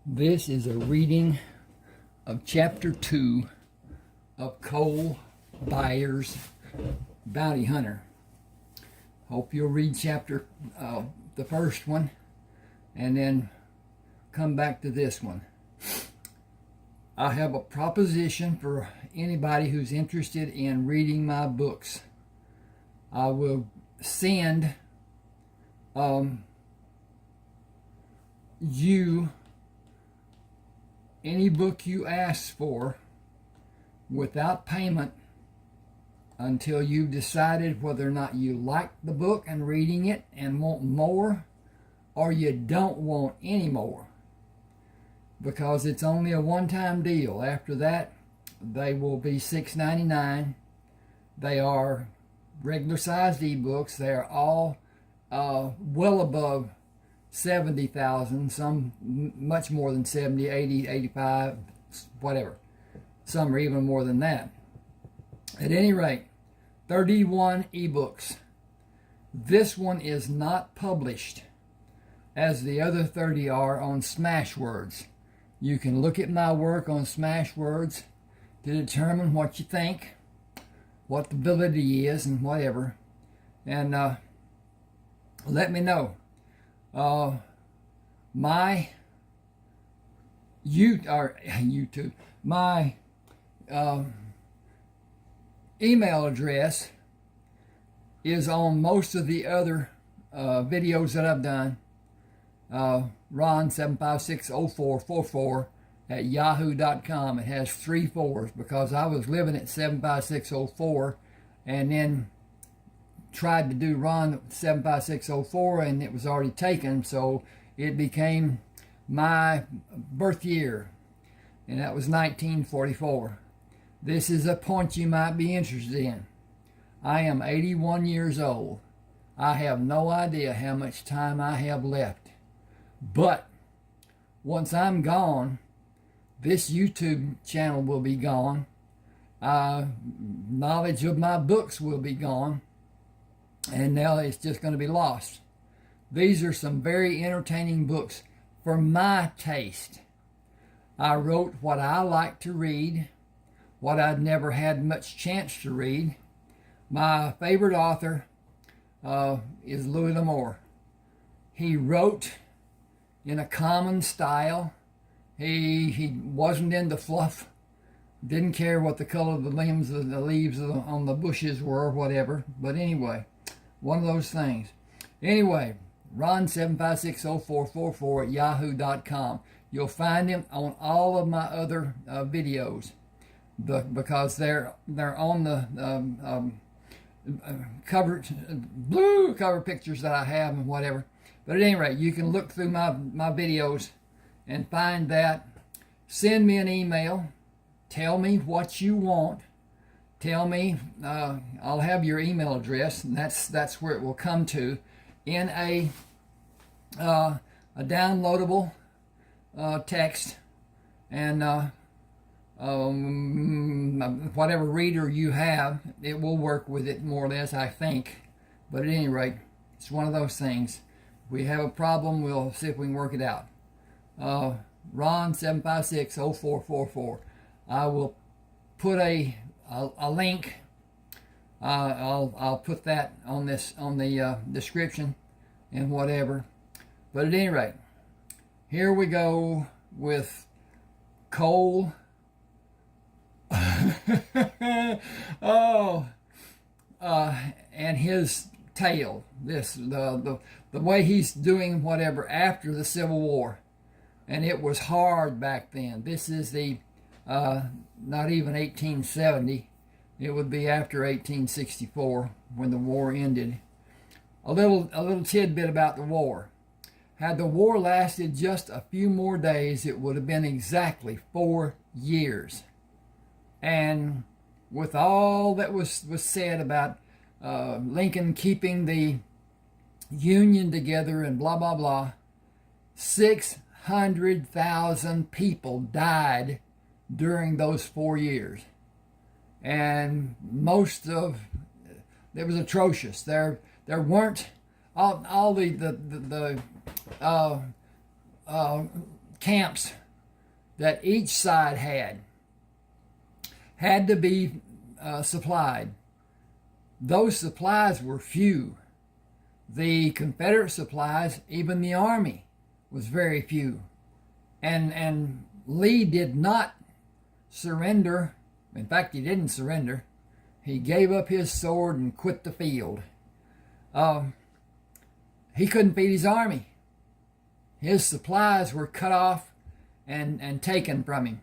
This is a reading of Chapter 2 of Cole Byers' Bounty Hunter. Hope you'll read the first one and then come back to this one. I have a proposition for anybody who's interested in reading my books. I will send you any book you ask for without payment until you've decided whether or not you like the book and reading it and want more, or you don't want any more, because it's only a one-time deal. After that, they will be $6.99. They are regular-sized ebooks. They are all well above 70,000, some much more than 70, 80, 85, whatever. Some are even more than that. At any rate, 31 ebooks. This one is not published as the other 30 are on Smashwords. You can look at my work on Smashwords to determine what you think, what the validity is, and whatever. And let me know. My YouTube, my email address is on most of the other videos that I've done. Ron7560444 at yahoo.com. It has 3 4s because I was living at 75604 and then tried to do Ron 75604 and it was already taken, so it became my birth year, and that was 1944. This is a point you might be interested in. I am 81 years old. I have no idea how much time I have left, but once I'm gone, this YouTube channel will be gone. Knowledge of my books will be gone, and now it's just going to be lost. These are some very entertaining books for my taste. I wrote what I like to read, what I'd never had much chance to read. My favorite author is Louis L'Amour. He wrote in a common style. He wasn't into fluff. Didn't care what the color of the leaves on the bushes were or whatever. But anyway, one of those things. Anyway, Ron7560444 at yahoo.com. You'll find him on all of my other videos because they're on the blue cover pictures that I have and whatever. But at any rate, you can look through my videos and find that. Send me an email. Tell me what you want. Tell me, I'll have your email address, and that's where it will come to, in a downloadable text, and whatever reader you have, it will work with it more or less, I think. But at any rate, it's one of those things. If we have a problem, we'll see if we can work it out. Ron7560444. I will put a link. I'll put that on the description and whatever. But at any rate, here we go with Cole. And his tale. The way he's doing whatever after the Civil War, and it was hard back then. This is the not even 1870. It would be after 1864 when the war ended. A little tidbit about the war. Had the war lasted just a few more days, it would have been exactly 4 years. And with all that was said about Lincoln keeping the Union together and blah, blah, blah, 600,000 people died during those 4 years. And it was atrocious. There weren't all the camps that each side had to be supplied. Those supplies were few. The Confederate supplies, even the Army, was very few. And Lee did not surrender. In fact, he didn't surrender. He gave up his sword and quit the field. He couldn't feed his army. His supplies were cut off and taken from him.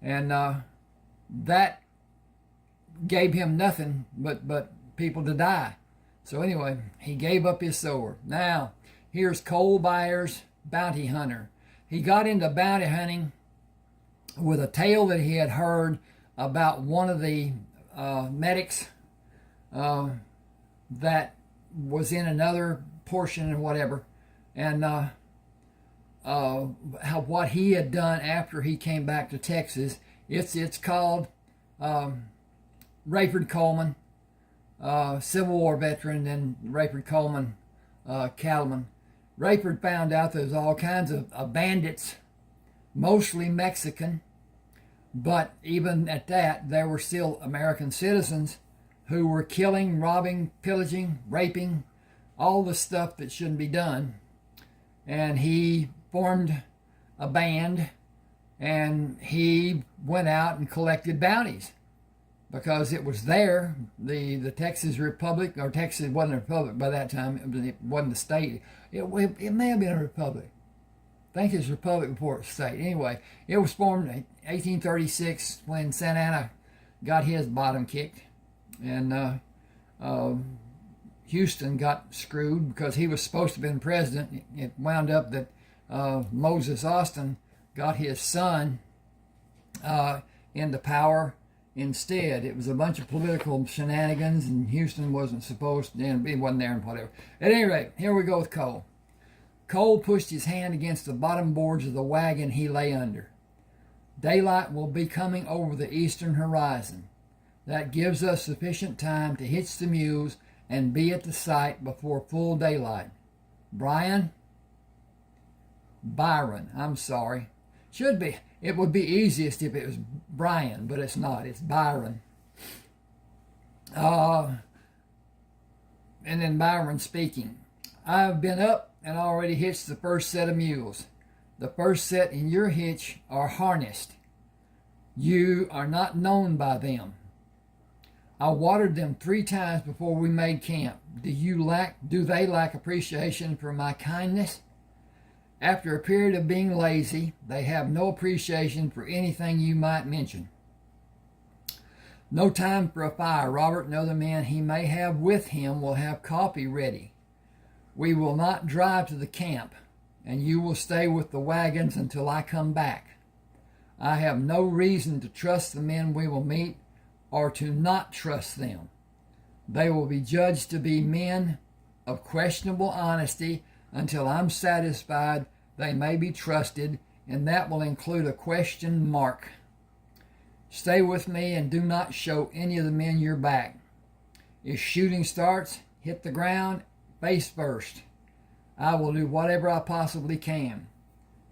And that gave him nothing but people to die. So anyway, he gave up his sword. Now, here's Cole Byers, bounty hunter. He got into bounty hunting with a tale that he had heard about one of the medics that was in another portion and whatever, and how what he had done after he came back to Texas. It's called Rayford Coleman, Civil War veteran, and Rayford Coleman, cattleman. Rayford found out there was all kinds of bandits, mostly Mexican, but even at that, there were still American citizens who were killing, robbing, pillaging, raping, all the stuff that shouldn't be done. And he formed a band, and he went out and collected bounties because it was there. The Texas Republic, or Texas wasn't a republic by that time, it wasn't a state. It may have been a republic. I think it's a republic before it's a state. Anyway, it was formed in 1836 when Santa Anna got his bottom kicked, and Houston got screwed because he was supposed to have been president. It wound up that Moses Austin got his son into power instead. It was a bunch of political shenanigans, and Houston wasn't supposed to, and he wasn't there and whatever. At any rate, here we go with Cole. Cole pushed his hand against the bottom boards of the wagon he lay under. Daylight will be coming over the eastern horizon. That gives us sufficient time to hitch the mules and be at the site before full daylight. Byron, I'm sorry. Should be. It would be easiest if it was Brian, but it's not. It's Byron. And then Byron speaking. I've been up and already hitched the first set of mules. The first set in your hitch are harnessed. You are not known by them. I watered them 3 times before we made camp. Do they lack appreciation for my kindness? After a period of being lazy, they have no appreciation for anything you might mention. No time for a fire. Robert and other men he may have with him will have coffee ready. We will not drive to the camp, and you will stay with the wagons until I come back. I have no reason to trust the men we will meet or to not trust them. They will be judged to be men of questionable honesty until I'm satisfied they may be trusted, and that will include a question mark. Stay with me and do not show any of the men your back. If shooting starts, hit the ground face first. I will do whatever I possibly can.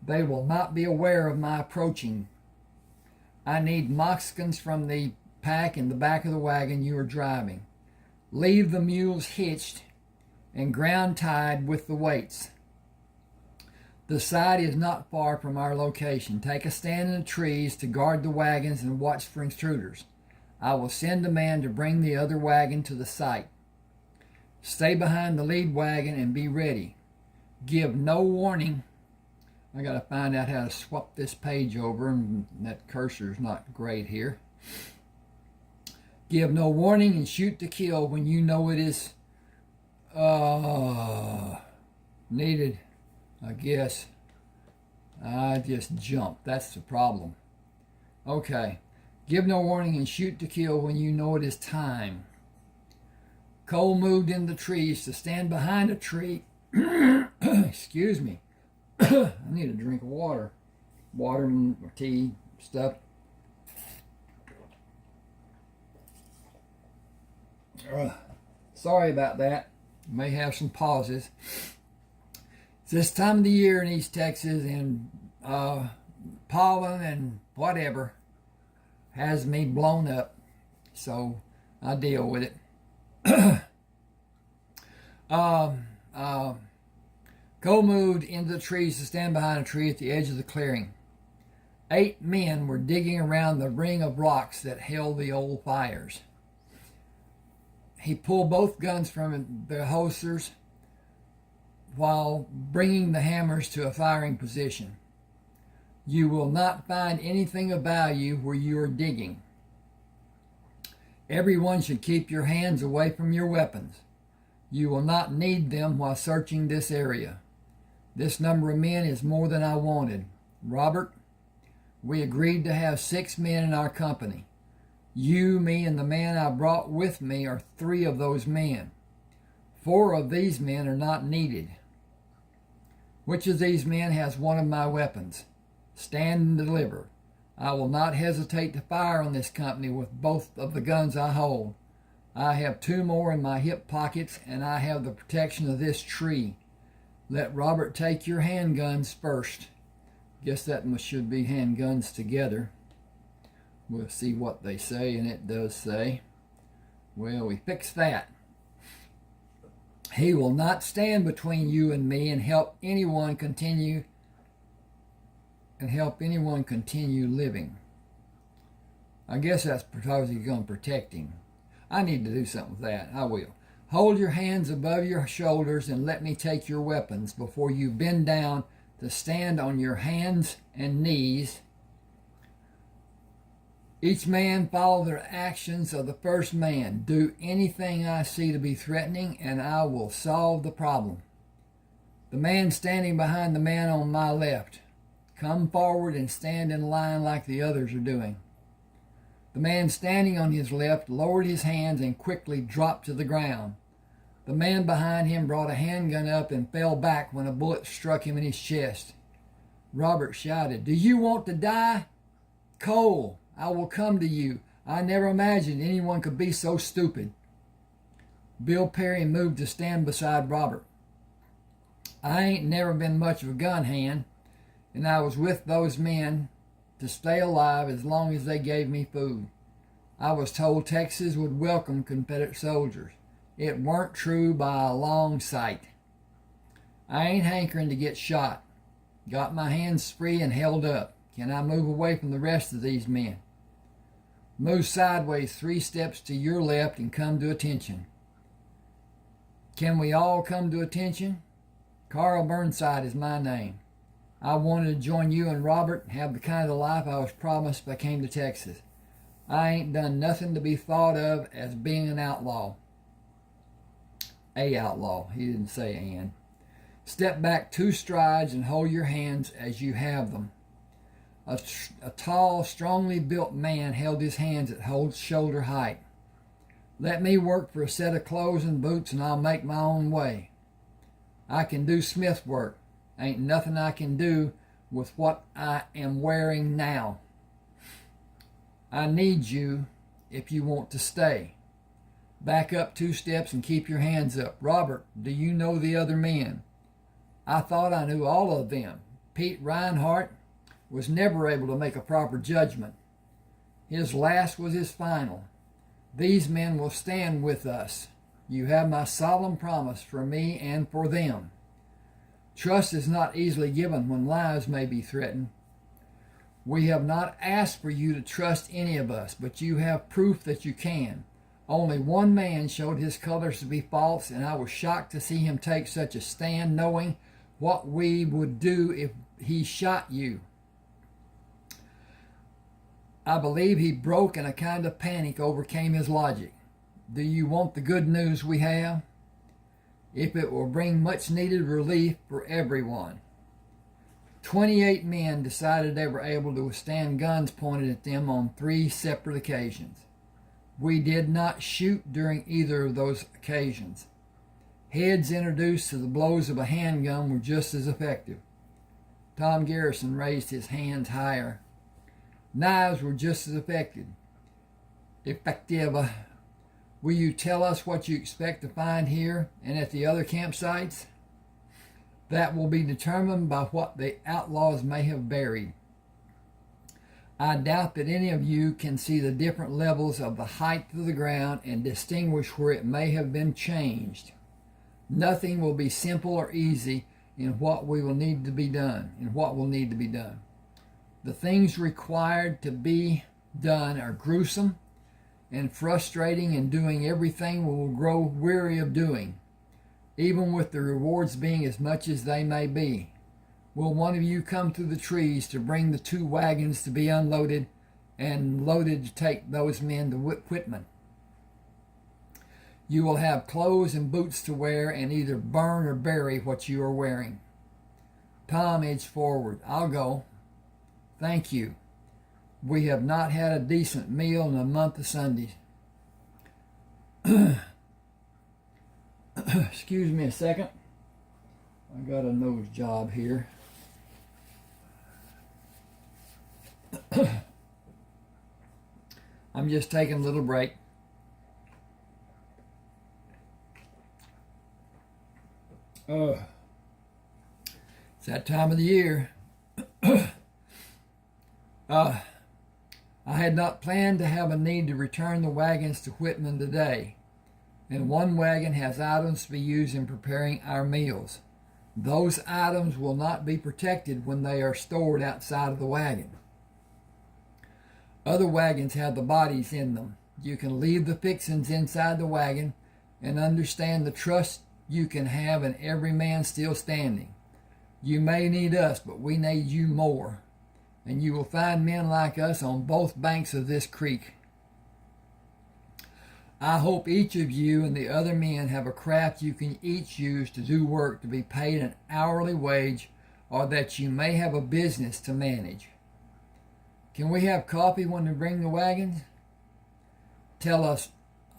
They will not be aware of my approaching. I need moccasins from the pack in the back of the wagon you are driving. Leave the mules hitched and ground tied with the weights. The site is not far from our location. Take a stand in the trees to guard the wagons and watch for intruders. I will send a man to bring the other wagon to the site. Stay behind the lead wagon and be ready. Give no warning. I got to find out how to swap this page over, and that cursor's not great here. Give no warning and shoot to kill when you know it is needed. I guess I just jumped. That's the problem. Okay. Give no warning and shoot to kill when you know it is time. Cole moved in the trees to stand behind a tree. Excuse me. I need a drink of water. Water or tea stuff. Sorry about that. May have some pauses. It's this time of the year in East Texas, and pollen and whatever has me blown up, so I deal with it. Cole moved into the trees to stand behind a tree at the edge of the clearing. 8 men were digging around the ring of rocks that held the old fires. He pulled both guns from their holsters while bringing the hammers to a firing position. You will not find anything of value where you are digging. Everyone should keep your hands away from your weapons. You will not need them while searching this area. This number of men is more than I wanted. Robert, we agreed to have 6 men in our company. You, me, and the man I brought with me are 3 of those men. 4 of these men are not needed. Which of these men has one of my weapons? Stand and deliver. I will not hesitate to fire on this company with both of the guns I hold. I have 2 more in my hip pockets, and I have the protection of this tree. Let Robert take your handguns first. Guess that should be handguns together. We'll see what they say, and it does say. Well, we fixed that. He will not stand between you and me and help anyone continue living. I guess that's because he's going to protect him. I need to do something with that. I will. Hold your hands above your shoulders and let me take your weapons before you bend down to stand on your hands and knees. Each man follow the actions of the first man. Do anything I see to be threatening, and I will solve the problem. The man standing behind the man on my left, come forward and stand in line like the others are doing. The man standing on his left lowered his hands and quickly dropped to the ground. The man behind him brought a handgun up and fell back when a bullet struck him in his chest. Robert shouted, "Do you want to die? Cole, I will come to you. I never imagined anyone could be so stupid." Bill Perry moved to stand beside Robert. I ain't never been much of a gun hand, and I was with those men to stay alive as long as they gave me food. I was told Texas would welcome Confederate soldiers. It weren't true by a long sight. I ain't hankering to get shot. Got my hands free and held up. Can I move away from the rest of these men? Move sideways 3 steps to your left and come to attention. Can we all come to attention? Carl Burnside is my name. I wanted to join you and Robert and have the kind of life I was promised if I came to Texas. I ain't done nothing to be thought of as being an outlaw. A outlaw. He didn't say an. Step back 2 strides and hold your hands as you have them. A tall, strongly built man held his hands at shoulder height. Let me work for a set of clothes and boots and I'll make my own way. I can do smith work. Ain't nothing I can do with what I am wearing now. I need you if you want to stay. Back up 2 steps and keep your hands up. Robert, do you know the other men? I thought I knew all of them. Pete Reinhardt was never able to make a proper judgment. His last was his final. These men will stand with us. You have my solemn promise for me and for them. Trust is not easily given when lives may be threatened. We have not asked for you to trust any of us, but you have proof that you can. Only one man showed his colors to be false, and I was shocked to see him take such a stand, knowing what we would do if he shot you. I believe he broke and a kind of panic overcame his logic. Do you want the good news we have? If it will bring much needed relief for everyone. 28 men decided they were able to withstand guns pointed at them on 3 separate occasions. We did not shoot during either of those occasions. Heads introduced to the blows of a handgun were just as effective. Tom Garrison raised his hands higher. Knives were just as effective. Will you tell us what you expect to find here and at the other campsites? That will be determined by what the outlaws may have buried. I doubt that any of you can see the different levels of the height of the ground and distinguish where it may have been changed. Nothing will be simple or easy in what will need to be done. The things required to be done are gruesome and frustrating, and doing everything we will grow weary of doing, even with the rewards being as much as they may be. Will one of you come through the trees to bring the 2 wagons to be unloaded and loaded to take those men to Whitman? You will have clothes and boots to wear, and either burn or bury what you are wearing. Tom edged forward. I'll go. Thank you. We have not had a decent meal in a month of Sundays. Excuse me a second. I got a nose job here. I'm just taking a little break. It's that time of the year. I had not planned to have a need to return the wagons to Whitman today, and one wagon has items to be used in preparing our meals. Those items will not be protected when they are stored outside of the wagon. Other wagons have the bodies in them. You can leave the fixings inside the wagon and understand the trust you can have in every man still standing. You may need us, but we need you more. And you will find men like us on both banks of this creek. I hope each of you and the other men have a craft you can each use to do work to be paid an hourly wage, or that you may have a business to manage. Can we have coffee when we bring the wagons? Tell us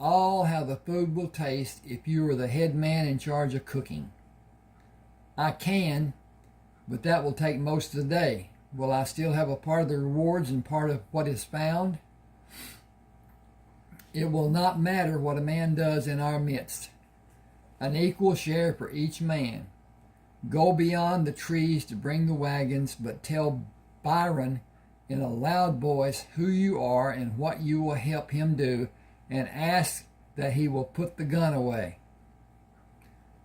all how the food will taste if you are the head man in charge of cooking. I can, but that will take most of the day. Will I still have a part of the rewards and part of what is found? It will not matter what a man does in our midst. An equal share for each man. Go beyond the trees to bring the wagons, but tell Byron in a loud voice who you are and what you will help him do, and ask that he will put the gun away.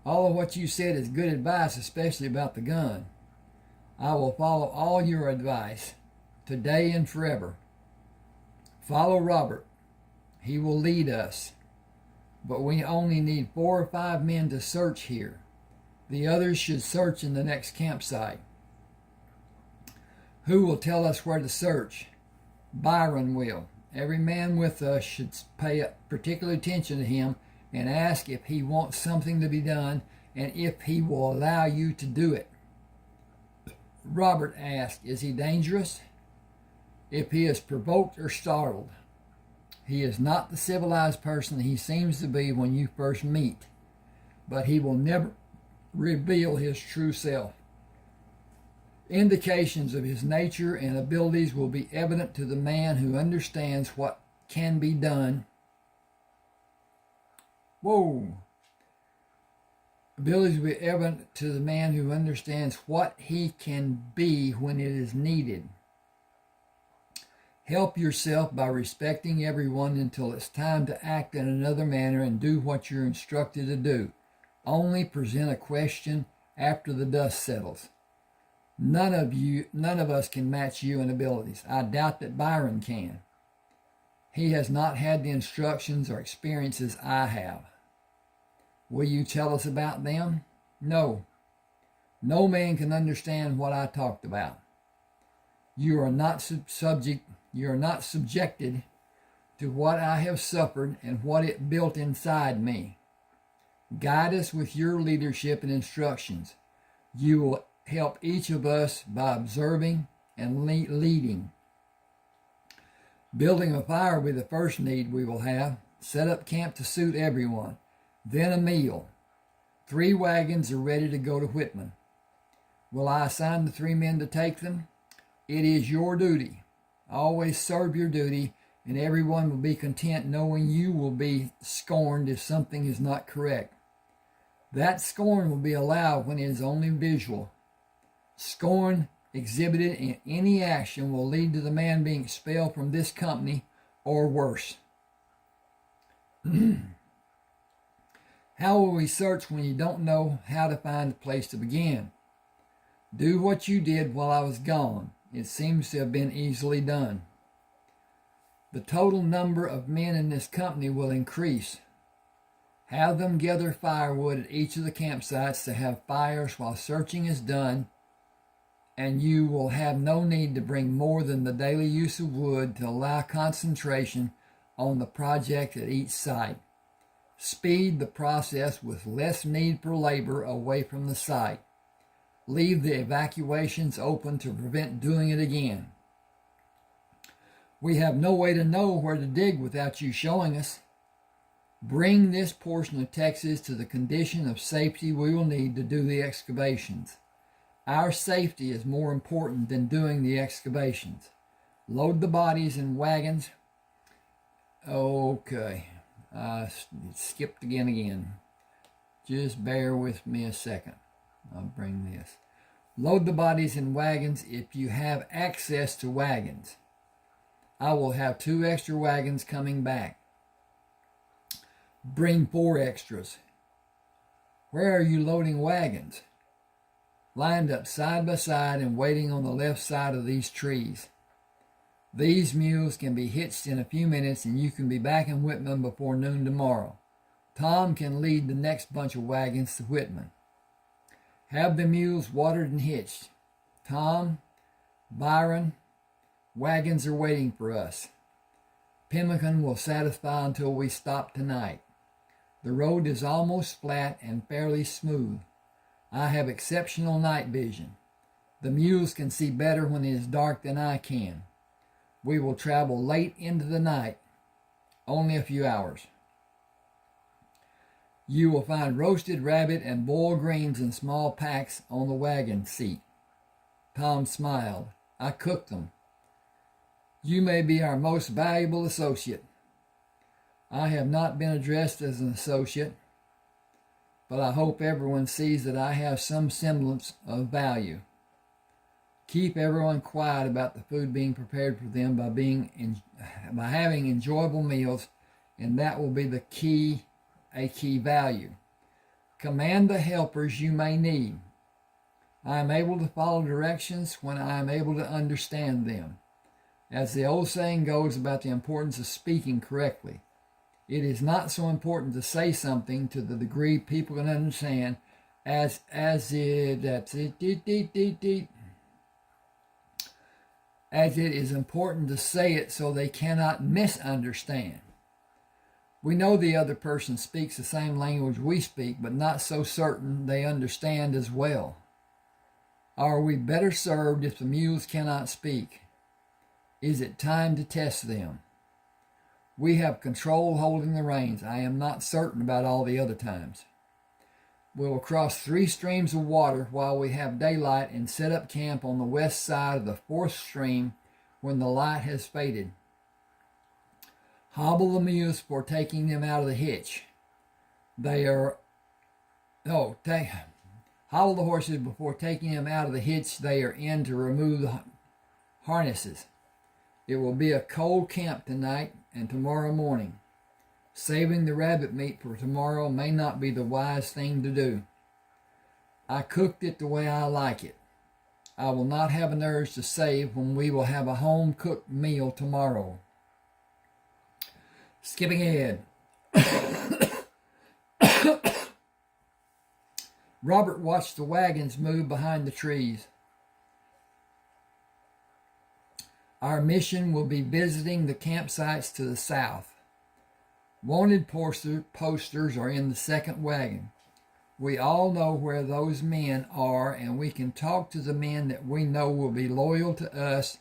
All of what you said is good advice, especially about the gun. I will follow all your advice, today and forever. Follow Robert. He will lead us. But we only need 4 or 5 men to search here. The others should search in the next campsite. Who will tell us where to search? Byron will. Every man with us should pay particular attention to him and ask if he wants something to be done and if he will allow you to do it. Robert asked, is he dangerous? If he is provoked or startled. He is not the civilized person he seems to be when you first meet, but he will never reveal his true self. Indications of his nature and abilities will be evident to the man who understands what can be done. Abilities will be evident to the man who understands what he can be when it is needed. Help yourself by respecting everyone until it's time to act in another manner and do what you're instructed to do. Only present a question after the dust settles. None of us can match you in abilities. I doubt that Byron can. He has not had the instructions or experiences I have. Will you tell us about them? No. No man can understand what I talked about. You are not subjected to what I have suffered and what it built inside me. Guide us with your leadership and instructions. You will help each of us by observing and leading. Building a fire will be the first need we will have. Set up camp to suit everyone. Then a meal. 3 wagons are ready to go to Whitman. Will I assign the 3 men to take them? It is your duty. Always serve your duty, and everyone will be content knowing you will be scorned if something is not correct. That scorn will be allowed when it is only visual. Scorn exhibited in any action will lead to the man being expelled from this company or worse. How will we search when you don't know how to find a place to begin? Do what you did while I was gone. It seems to have been easily done. The total number of men in this company will increase. Have them gather firewood at each of the campsites to have fires while searching is done, and you will have no need to bring more than the daily use of wood to allow concentration on the project at each site. Speed the process with less need for labor away from the site. Leave the evacuations open to prevent doing it again. We have no way to know where to dig without you showing us. Bring this portion of Texas to the condition of safety we will need to do the excavations. Our safety is more important than doing the excavations. Load the bodies in wagons. Okay, I skipped again. Just bear with me a second. I'll bring this. Load the bodies in wagons if you have access to wagons. I will have 2 extra wagons coming back. Bring 4 extras. Where are you loading wagons? Lined up side by side and waiting on the left side of these trees. These mules can be hitched in a few minutes and you can be back in Whitman before noon tomorrow. Tom can lead the next bunch of wagons to Whitman. Have the mules watered and hitched. Tom, Byron, wagons are waiting for us. Pemmican will satisfy until we stop tonight. The road is almost flat and fairly smooth. I have exceptional night vision. The mules can see better when it is dark than I can. We will travel late into the night, only a few hours. You will find roasted rabbit and boiled greens in small packs on the wagon seat. Tom smiled. I cooked them. You may be our most valuable associate. I have not been addressed as an associate, but I hope everyone sees that I have some semblance of value. Keep everyone quiet about the food being prepared for them by having enjoyable meals, and that will be a key value. Command the helpers you may need. I am able to follow directions when I am able to understand them. As the old saying goes about the importance of speaking correctly, it is not so important to say something to the degree people can understand as it is important to say it so they cannot misunderstand. We know the other person speaks the same language we speak, but not so certain they understand as well. Are we better served if the mules cannot speak? Is it time to test them? We have control holding the reins. I am not certain about all the other times. We will cross 3 streams of water while we have daylight and set up camp on the west side of the 4th stream when the light has faded. Hobble the mules before taking them out of the hitch. Hobble the horses before taking them out of the hitch they are in to remove the harnesses. It will be a cold camp tonight and tomorrow morning. Saving the rabbit meat for tomorrow may not be the wise thing to do. I cooked it the way I like it. I will not have an urge to save when we will have a home-cooked meal tomorrow. Skipping ahead. Robert watched the wagons move behind the trees. Our mission will be visiting the campsites to the south. Wanted posters are in the 2nd wagon. We all know where those men are, and we can talk to the men that we know will be loyal to us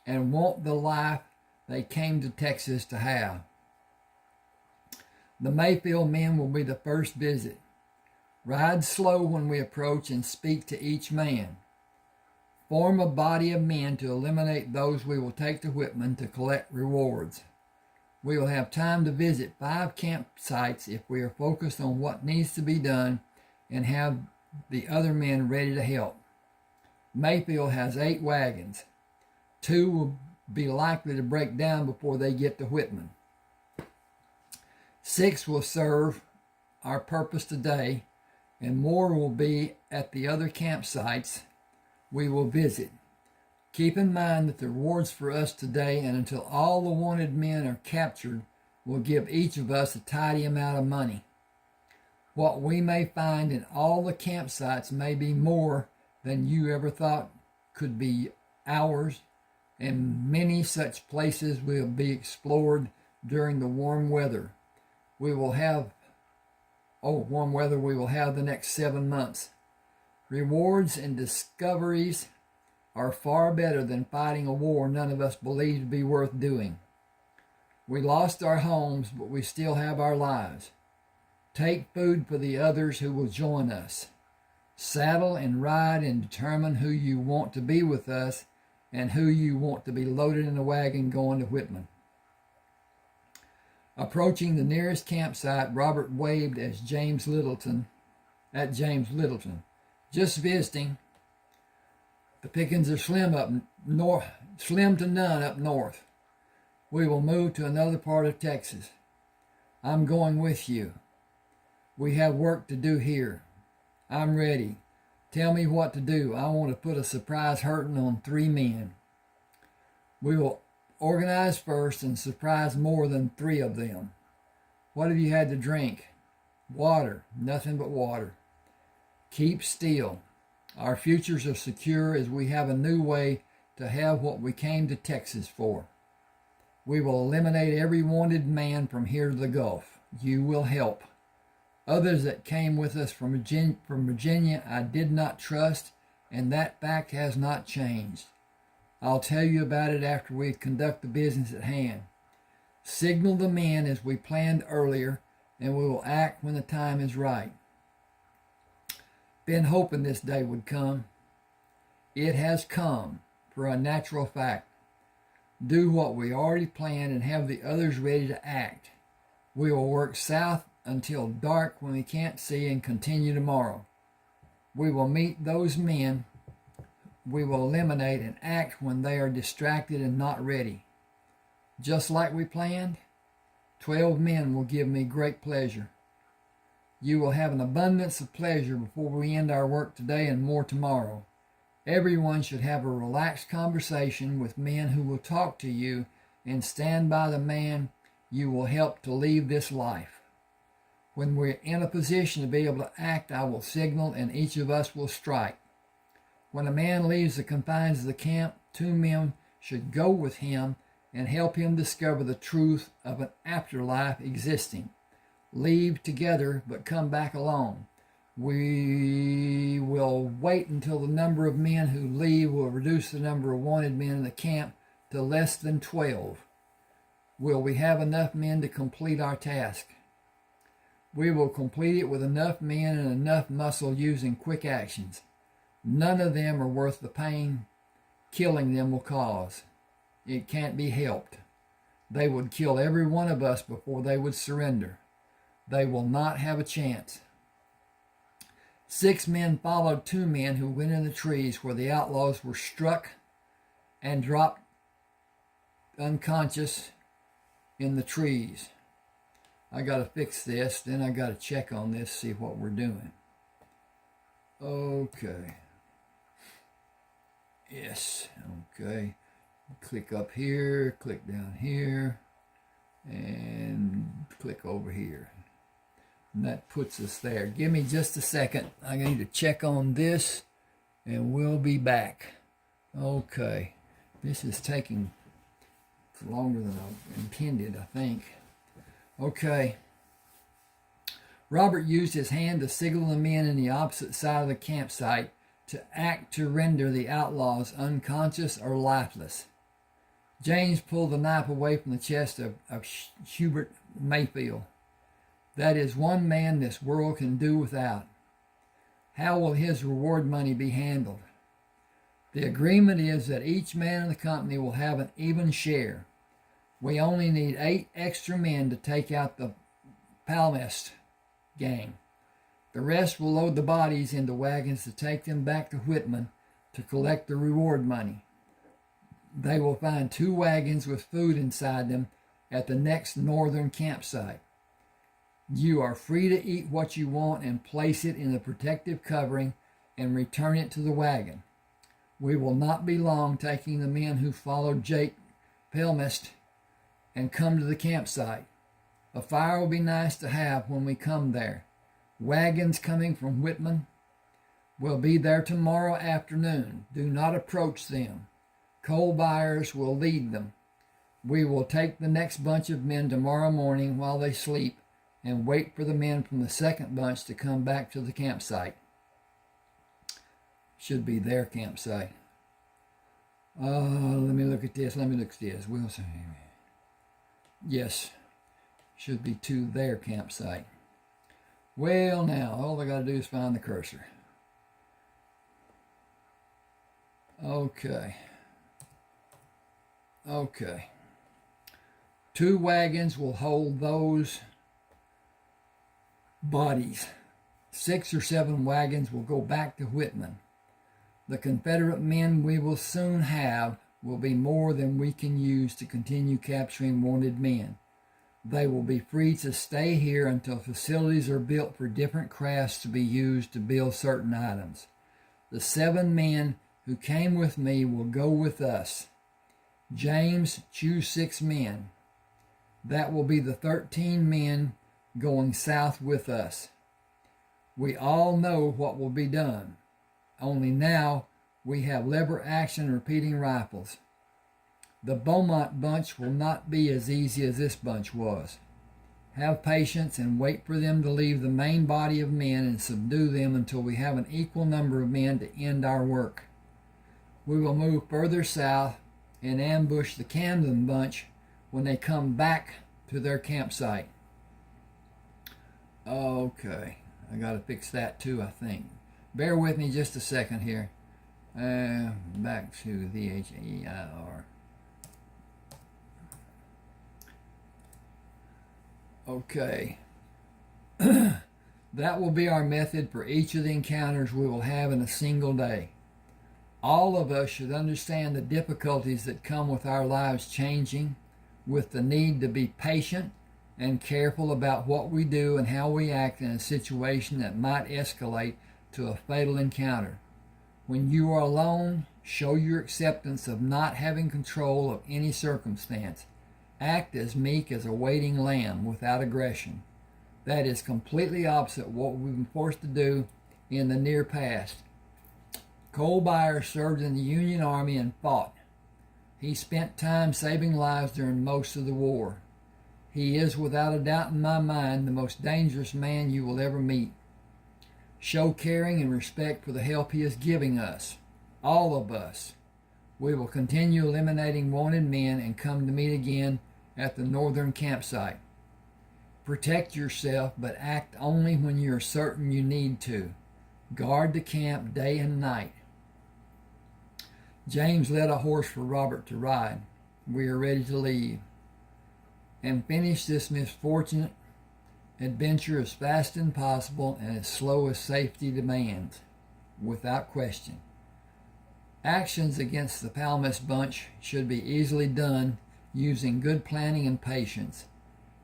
and want the life they came to Texas to have. The Mayfield men will be the first visit. Ride slow when we approach and speak to each man. Form a body of men to eliminate those we will take to Whitman to collect rewards. We will have time to visit 5 campsites if we are focused on what needs to be done and have the other men ready to help. Mayfield has 8 wagons. 2 will be likely to break down before they get to Whitman. 6 will serve our purpose today, and more will be at the other campsites we will visit. Keep in mind that the rewards for us today and until all the wanted men are captured will give each of us a tidy amount of money. What we may find in all the campsites may be more than you ever thought could be ours, and many such places will be explored during the warm weather we will have the next 7 months. Rewards and discoveries are far better than fighting a war none of us believe to be worth doing. We lost our homes, but we still have our lives. Take food for the others who will join us. Saddle and ride and determine who you want to be with us and who you want to be loaded in a wagon going to Whitman. Approaching the nearest campsite, Robert waved at James Littleton. Just visiting. The pickings are slim to none up north. We will move to another part of Texas. I'm going with you. We have work to do here. I'm ready. Tell me what to do. I want to put a surprise hurting on 3 men. We will organize first and surprise more than 3 of them. What have you had to drink? Water. Nothing but water. Keep still. Our futures are secure as we have a new way to have what we came to Texas for. We will eliminate every wanted man from here to the Gulf. You will help. Others that came with us from Virginia I did not trust, and that fact has not changed. I'll tell you about it after we conduct the business at hand. Signal the men as we planned earlier, and we will act when the time is right. Been hoping this day would come. It has come, for a natural fact. Do what we already planned and have the others ready to act. We will work south until dark when we can't see and continue tomorrow. We will meet those men we will eliminate and act when they are distracted and not ready. Just like we planned, 12 men will give me great pleasure. You will have an abundance of pleasure before we end our work today and more tomorrow. Everyone should have a relaxed conversation with men who will talk to you and stand by the man you will help to leave this life. When we're in a position to be able to act, I will signal and each of us will strike. When a man leaves the confines of the camp, 2 men should go with him and help him discover the truth of an afterlife existing. Leave together, but come back alone. We will wait until the number of men who leave will reduce the number of wanted men in the camp to less than 12. Will we have enough men to complete our task? We will complete it with enough men and enough muscle using quick actions. None of them are worth the pain killing them will cause. It can't be helped. They would kill every one of us before they would surrender. They will not have a chance. 6 men followed 2 men who went in the trees where the outlaws were struck and dropped unconscious in the trees. I got to fix this, then I got to check on this, see what we're doing. Okay. Yes, okay. Click up here, click down here, and click over here. And that puts us there. Give me just a second. I need to check on this, and we'll be back. Okay. This is taking longer than I intended, I think. Okay. Robert used his hand to signal the men in the opposite side of the campsite to act to render the outlaws unconscious or lifeless. James pulled the knife away from the chest of Hubert Mayfield. That is one man this world can do without. How will his reward money be handled? The agreement is that each man in the company will have an even share. We only need 8 extra men to take out the Palmist gang. The rest will load the bodies into wagons to take them back to Whitman to collect the reward money. They will find 2 wagons with food inside them at the next northern campsite. You are free to eat what you want and place it in the protective covering and return it to the wagon. We will not be long taking the men who followed Jake Pelmist and come to the campsite. A fire will be nice to have when we come there. Wagons coming from Whitman will be there tomorrow afternoon. Do not approach them. Cole Byers will lead them. We will take the next bunch of men tomorrow morning while they sleep and wait for the men from the second bunch to come back to the campsite. Should be their campsite. Let me look at this. We'll see. Yes, should be to their campsite. Well, now, all I got to do is find the cursor. Okay. 2 wagons will hold those bodies. 6 or 7 wagons will go back to Whitman. The Confederate men we will soon have will be more than we can use to continue capturing wanted men. They will be free to stay here until facilities are built for different crafts to be used to build certain items. The 7 men who came with me will go with us. James, choose 6 men. That will be the 13 men going south with us. We all know what will be done. Only now we have lever action repeating rifles. The Beaumont bunch will not be as easy as this bunch was. Have patience and wait for them to leave the main body of men and subdue them until we have an equal number of men to end our work. We will move further south and ambush the Camden bunch when they come back to their campsite. Okay, I got to fix that too, I think. Bear with me just a second here. Back to the HEIR. Okay. That will be our method for each of the encounters we will have in a single day. All of us should understand the difficulties that come with our lives changing, with the need to be patient and careful about what we do and how we act in a situation that might escalate to a fatal encounter. When you are alone, show your acceptance of not having control of any circumstance. Act as meek as a waiting lamb without aggression. That is completely opposite what we've been forced to do in the near past. Cole Byers served in the Union Army and fought. He spent time saving lives during most of the war. He is, without a doubt in my mind, the most dangerous man you will ever meet. Show caring and respect for the help he is giving us, all of us. We will continue eliminating wanted men and come to meet again at the northern campsite. Protect yourself, but act only when you are certain you need to. Guard the camp day and night. James led a horse for Robert to ride. We are ready to leave and finish this misfortunate adventure as fast as possible and as slow as safety demands, without question. Actions against the Palmist bunch should be easily done using good planning and patience.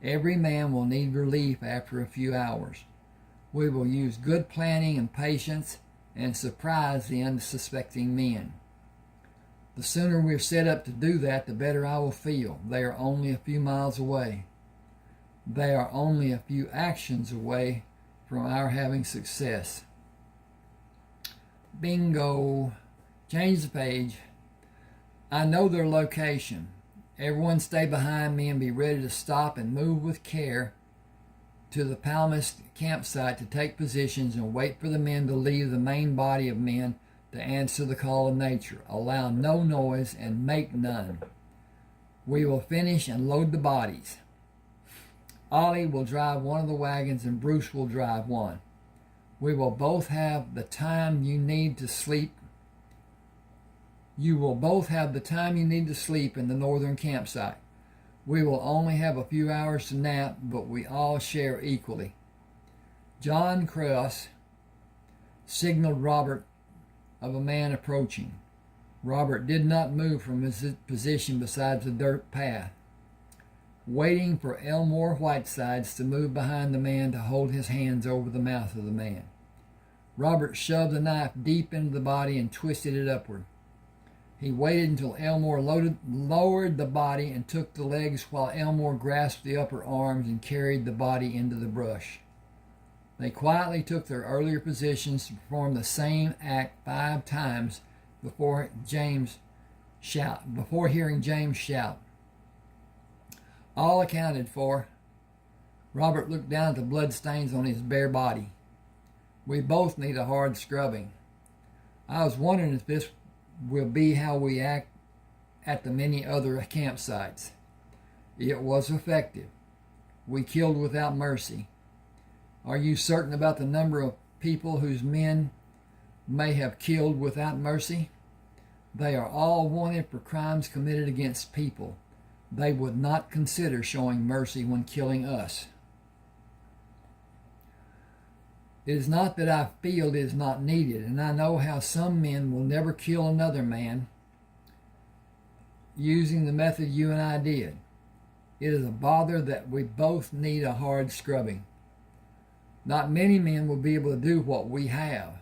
Every man will need relief after a few hours. We will use good planning and patience and surprise the unsuspecting men. The sooner we're set up to do that, the better I will feel. They are only a few miles away. They are only a few actions away from our having success. Bingo. Change the page. I know their location. Everyone stay behind me and be ready to stop and move with care to the Palmist campsite to take positions and wait for the men to leave the main body of men to answer the call of nature. Allow no noise and make none. We will finish and load the bodies. Ollie will drive one of the wagons and Bruce will drive one. We will both have the time you need to sleep. You will both have the time you need to sleep in the northern campsite. We will only have a few hours to nap, but we all share equally. John Cross signaled Robert of a man approaching. Robert did not move from his position beside the dirt path, waiting for Elmore Whitesides to move behind the man to hold his hands over the mouth of the man. Robert shoved the knife deep into the body and twisted it upward. He waited until Elmore lowered the body and took the legs while Elmore grasped the upper arms and carried the body into the brush. They quietly took their earlier positions to perform the same act 5 times before hearing James shout. All accounted for, Robert looked down at the blood stains on his bare body. We both need a hard scrubbing. I was wondering if this will be how we act at the many other campsites. It was effective. We killed without mercy. Are you certain about the number of people whose men may have killed without mercy? They are all wanted for crimes committed against people. They would not consider showing mercy when killing us. It is not that I feel it is not needed, and I know how some men will never kill another man using the method you and I did. It is a bother that we both need a hard scrubbing. Not many men will be able to do what we have.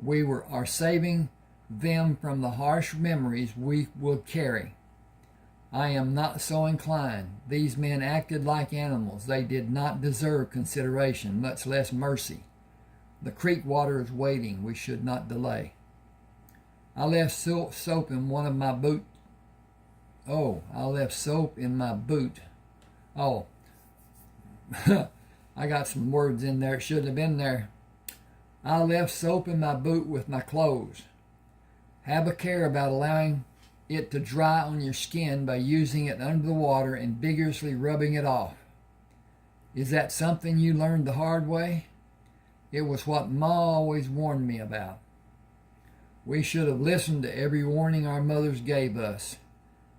We are saving them from the harsh memories we will carry. I am not so inclined. These men acted like animals. They did not deserve consideration, much less mercy. The creek water is waiting. We should not delay. I left soap in one of my boot. I left soap in my boot. I got some words in there. It shouldn't have been there. I left soap in my boot with my clothes. Have a care about allowing it to dry on your skin by using it under the water and vigorously rubbing it off. Is that something you learned the hard way? It was what Ma always warned me about. We should have listened to every warning our mothers gave us.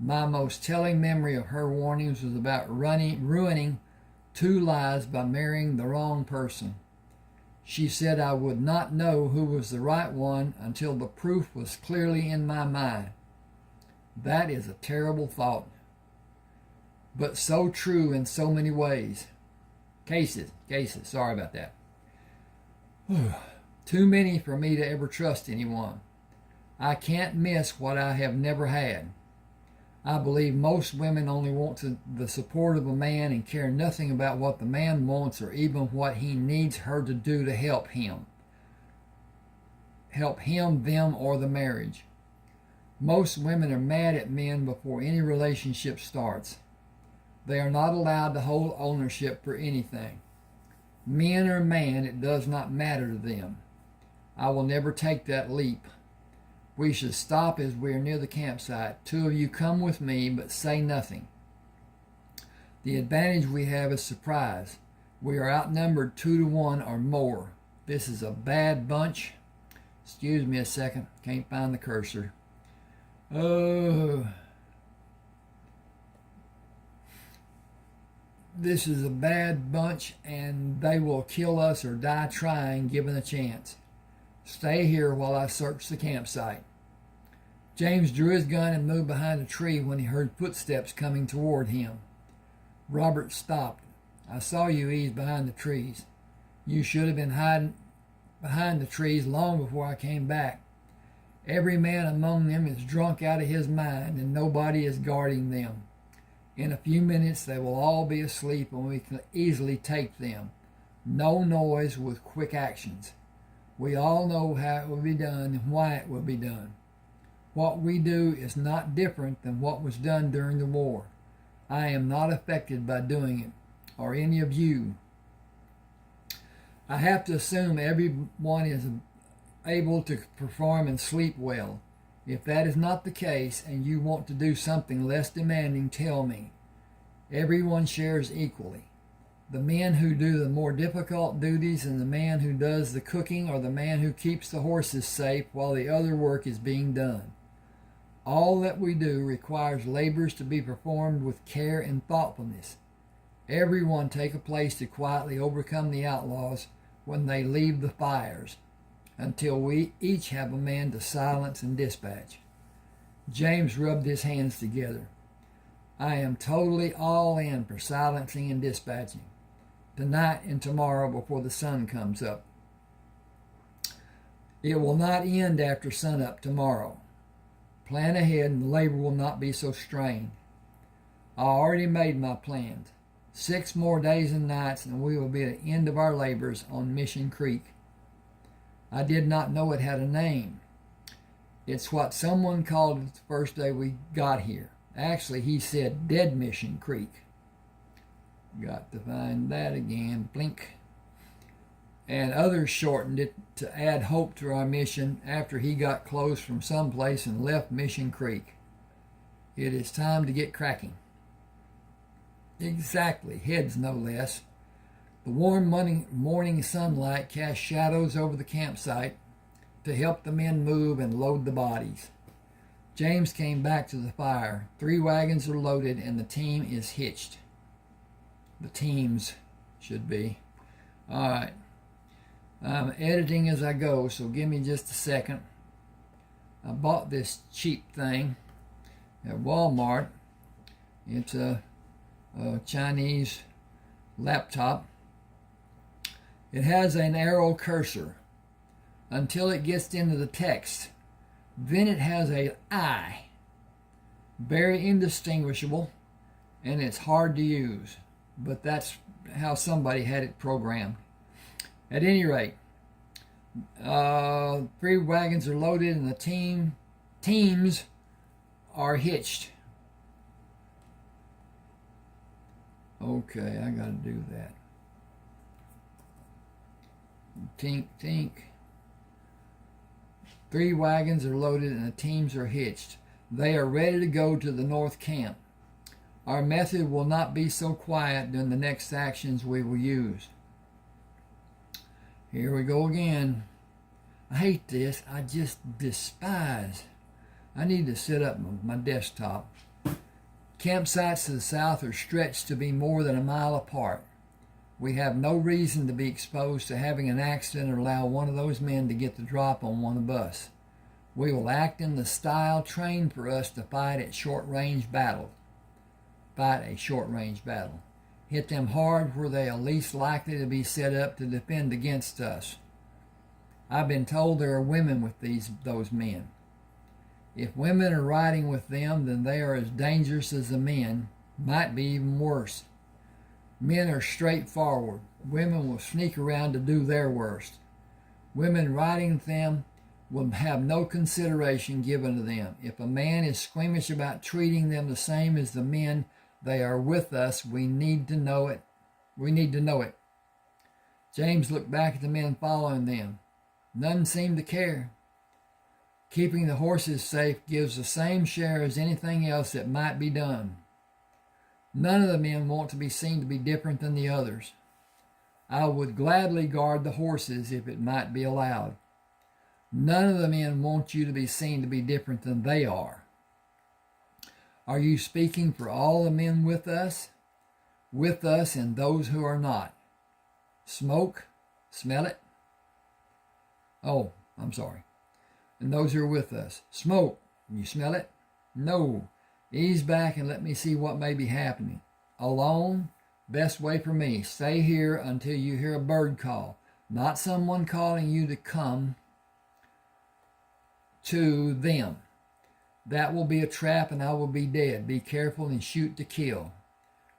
My most telling memory of her warnings was about ruining 2 lives by marrying the wrong person. She said I would not know who was the right one until the proof was clearly in my mind. That is a terrible thought, but so true in so many ways. Cases, sorry about that. Too many for me to ever trust anyone. I can't miss what I have never had. I believe most women only want the support of a man and care nothing about what the man wants or even what he needs her to do to help him. Help him, them, or the marriage. Most women are mad at men before any relationship starts. They are not allowed to hold ownership for anything. Men or man, it does not matter to them. I will never take that leap. We should stop as we are near the campsite. 2 of you come with me, but say nothing. The advantage we have is surprise. We are outnumbered 2 to 1 or more. This is a bad bunch. Excuse me a second. Can't find the cursor. This is a bad bunch, and they will kill us or die trying, given a chance. Stay here while I search the campsite. James drew his gun and moved behind a tree when he heard footsteps coming toward him. Robert stopped. I saw you ease behind the trees. You should have been hiding behind the trees long before I came back. Every man among them is drunk out of his mind, and nobody is guarding them. In a few minutes they will all be asleep, and we can easily take them. No noise with quick actions. We all know how it will be done and why it will be done. What we do is not different than what was done during the war. I am not affected by doing it, or any of you. I have to assume everyone is able to perform and sleep well. If that is not the case, and you want to do something less demanding, tell me. Everyone shares equally. The men who do the more difficult duties and the man who does the cooking or the man who keeps the horses safe while the other work is being done. All that we do requires labors to be performed with care and thoughtfulness. Everyone take a place to quietly overcome the outlaws when they leave the fires, until we each have a man to silence and dispatch. James rubbed his hands together. I am totally all in for silencing and dispatching, tonight and tomorrow before the sun comes up. It will not end after sunup tomorrow. Plan ahead and the labor will not be so strained. I already made my plans. 6 more days and nights and we will be at the end of our labors on Mission Creek. I did not know it had a name. It's what someone called it the first day we got here. Actually, he said Dead Mission Creek. Got to find that again. Blink. And others shortened it to add hope to our mission after he got close from someplace and left Mission Creek. It is time to get cracking. Exactly, heads no less. The warm morning sunlight cast shadows over the campsite to help the men move and load the bodies. James came back to the fire. 3 wagons are loaded and the team is hitched. The teams should be. All right. I'm editing as I go, so give me just a second. I bought this cheap thing at Walmart. It's a Chinese laptop. It has an arrow cursor until it gets into the text. Then it has an I. Very indistinguishable, and it's hard to use. But that's how somebody had it programmed. At any rate, 3 wagons are loaded and the teams are hitched. Okay, I got to do that. Tink, tink. 3 wagons are loaded and the teams are hitched. They are ready to go to the north camp. Our method will not be so quiet during the next actions we will use. Here we go again. I hate this. I just despise. I need to set up my desktop. Campsites to the south are stretched to be more than a mile apart. We have no reason to be exposed to having an accident or allow one of those men to get the drop on one of us. We will act in the style trained for us to fight a short-range battle. Hit them hard where they are least likely to be set up to defend against us. I've been told there are women with those men. If women are riding with them, then they are as dangerous as the men, might be even worse. Men are straightforward. Women will sneak around to do their worst. Women riding with them will have no consideration given to them. If a man is squeamish about treating them the same as the men they are with us, we need to know it. James looked back at the men following them. None seemed to care. Keeping the horses safe gives the same share as anything else that might be done. None of the men want to be seen to be different than the others. I would gladly guard the horses if it might be allowed. None of the men want you to be seen to be different than they are. Are you speaking for all the men with us? With us and those who are not? Smoke? Smell it? Oh, I'm sorry. And those who are with us. Smoke. You smell it? No. Ease back and let me see what may be happening. Alone? Best way for me. Stay here until you hear a bird call. Not someone calling you to come to them. That will be a trap and I will be dead. Be careful and shoot to kill.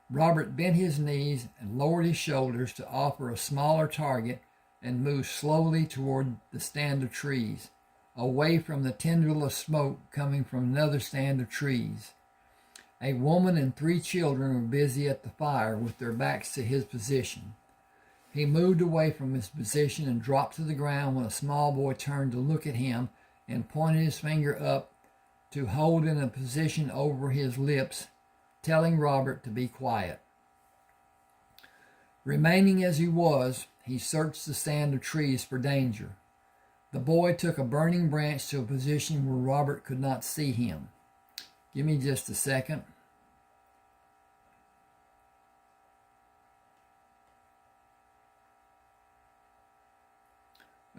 Robert bent his knees and lowered his shoulders to offer a smaller target and moved slowly toward the stand of trees, away from the tendril of smoke coming from another stand of trees. A woman and 3 children were busy at the fire with their backs to his position. He moved away from his position and dropped to the ground when a small boy turned to look at him and pointed his finger up to hold in a position over his lips, telling Robert to be quiet. Remaining as he was, he searched the stand of trees for danger. The boy took a burning branch to a position where Robert could not see him. Give me just a second.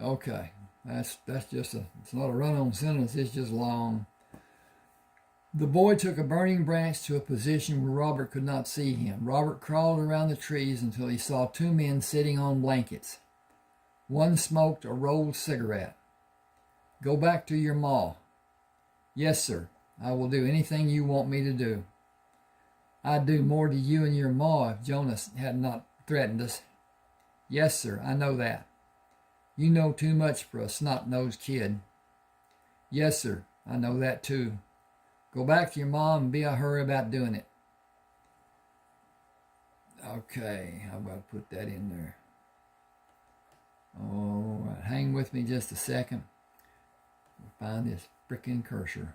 Okay. That's just it's not a run-on sentence, it's just long. The boy took a burning branch to a position where Robert could not see him. Robert crawled around the trees until he saw two men sitting on blankets. One smoked a rolled cigarette. Go back to your ma. Yes, sir. I will do anything you want me to do. I'd do more to you and your ma if Jonas had not threatened us. Yes, sir, I know that. You know too much for a snot-nosed kid. Yes, sir, I know that too. Go back to your mom and be a hurry about doing it. Okay, I've got to put that in there. All right, hang with me just a second. We'll find this frickin' cursor.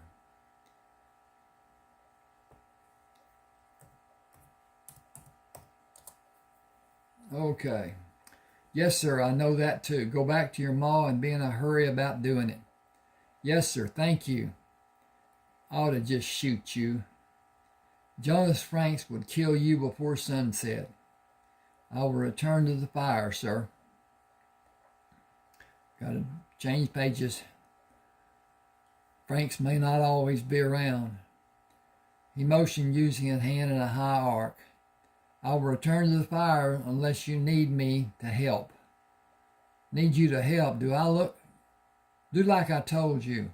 Okay. Yes, sir, I know that too. Go back to your ma and be in a hurry about doing it. Yes, sir, thank you. I ought to just shoot you. Jonas Franks would kill you before sunset. I will return to the fire, sir. Got to change pages. Franks may not always be around. He motioned using his hand in a high arc. I will return to the fire unless you need me to help. Need you to help? Do like I told you.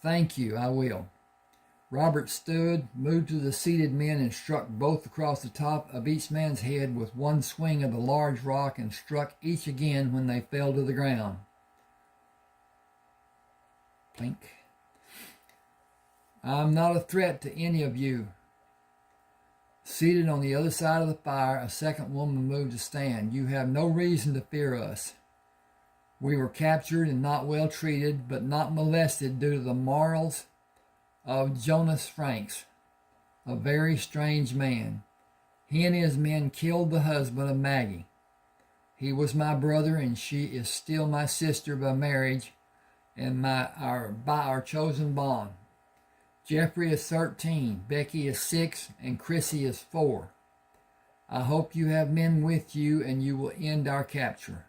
Thank you, I will. Robert stood, moved to the seated men, and struck both across the top of each man's head with one swing of the large rock, and struck each again when they fell to the ground. Plink. I'm not a threat to any of you. Seated on the other side of the fire, a second woman moved to stand. You have no reason to fear us. We were captured and not well treated, but not molested due to the morals of Jonas Franks, a very strange man. He and his men killed the husband of Maggie. He was my brother, and she is still my sister by marriage and by our chosen bond. Jeffrey is 13, Becky is 6, and Chrissy is 4. I hope you have men with you and you will end our capture.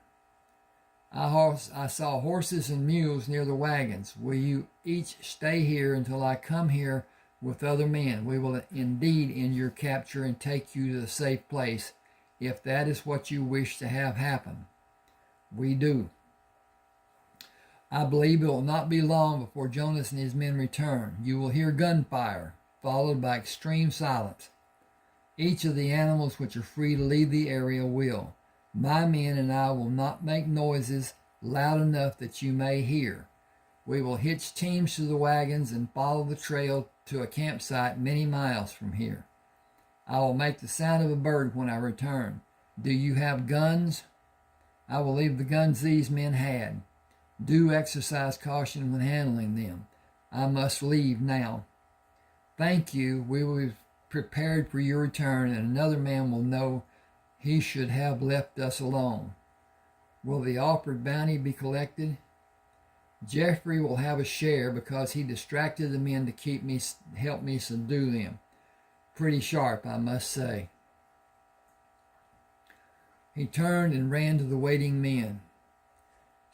I saw horses and mules near the wagons. Will you each stay here until I come here with other men? We will indeed end your capture and take you to a safe place, if that is what you wish to have happen. We do. I believe it will not be long before Jonas and his men return. You will hear gunfire, followed by extreme silence. Each of the animals which are free to leave the area will. My men and I will not make noises loud enough that you may hear. We will hitch teams to the wagons and follow the trail to a campsite many miles from here. I will make the sound of a bird when I return. Do you have guns? I will leave the guns these men had. Do exercise caution when handling them. I must leave now. Thank you. We will be prepared for your return, and another man will know he should have left us alone. Will the offered bounty be collected? Jeffrey will have a share because he distracted the men to help me subdue them. Pretty sharp, I must say. He turned and ran to the waiting men.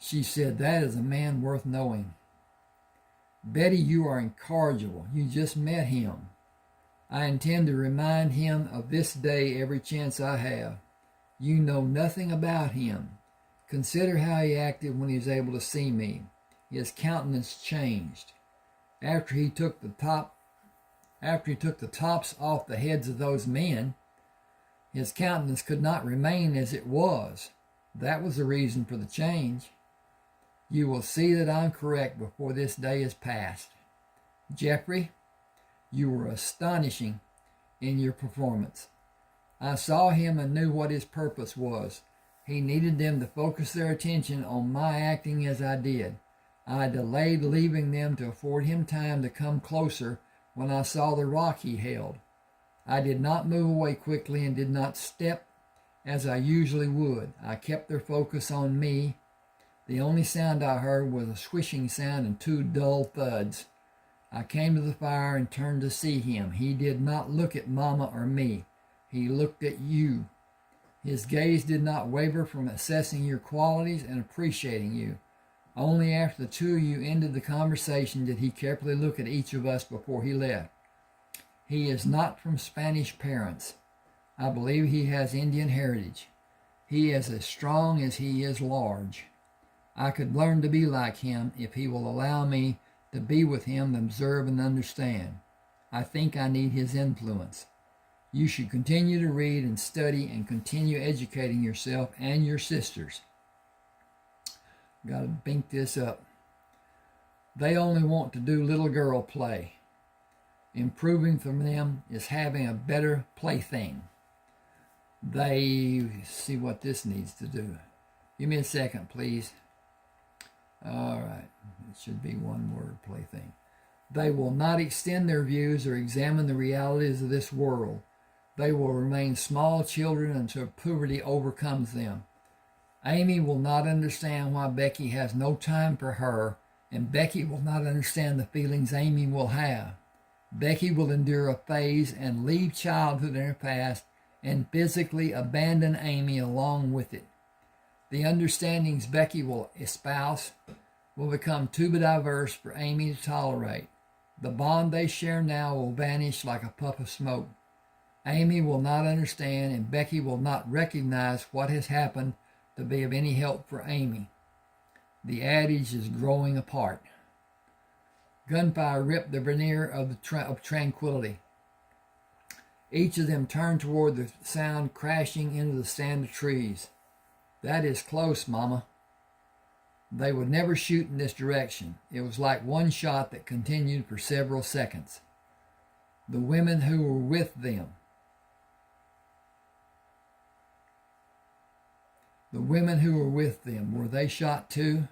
She said, that is a man worth knowing. Betty, you are incorrigible. You just met him. I intend to remind him of this day every chance I have. You know nothing about him. Consider how he acted when he was able to see me. His countenance changed. After he took the tops off the heads of those men, his countenance could not remain as it was. That was the reason for the change. You will see that I'm correct before this day is past. Jeffrey, you were astonishing in your performance. I saw him and knew what his purpose was. He needed them to focus their attention on my acting as I did. I delayed leaving them to afford him time to come closer when I saw the rock he held. I did not move away quickly and did not step as I usually would. I kept their focus on me. The only sound I heard was a swishing sound and 2 dull thuds. I came to the fire and turned to see him. He did not look at Mama or me. He looked at you. His gaze did not waver from assessing your qualities and appreciating you. Only after the two of you ended the conversation did he carefully look at each of us before he left. He is not from Spanish parents. I believe he has Indian heritage. He is as strong as he is large. I could learn to be like him if he will allow me to be with him, observe, and understand. I think I need his influence. You should continue to read and study and continue educating yourself and your sisters. Got to bink this up. They only want to do little girl play. Improving for them is having a better plaything. They see what this needs to do. Give me a second, please. All right. It should be one word, plaything. They will not extend their views or examine the realities of this world. They will remain small children until puberty overcomes them. Amy will not understand why Becky has no time for her, and Becky will not understand the feelings Amy will have. Becky will endure a phase and leave childhood in her past and physically abandon Amy along with it. The understandings Becky will espouse will become too diverse for Amy to tolerate. The bond they share now will vanish like a puff of smoke. Amy will not understand, and Becky will not recognize what has happened to be of any help for Amy. The adage is growing apart. Gunfire ripped the veneer of tranquility. Each of them turned toward the sound crashing into the stand of trees. That is close, Mama. They would never shoot in this direction. It was like one shot that continued for several seconds. The women who were with them. Were they shot too?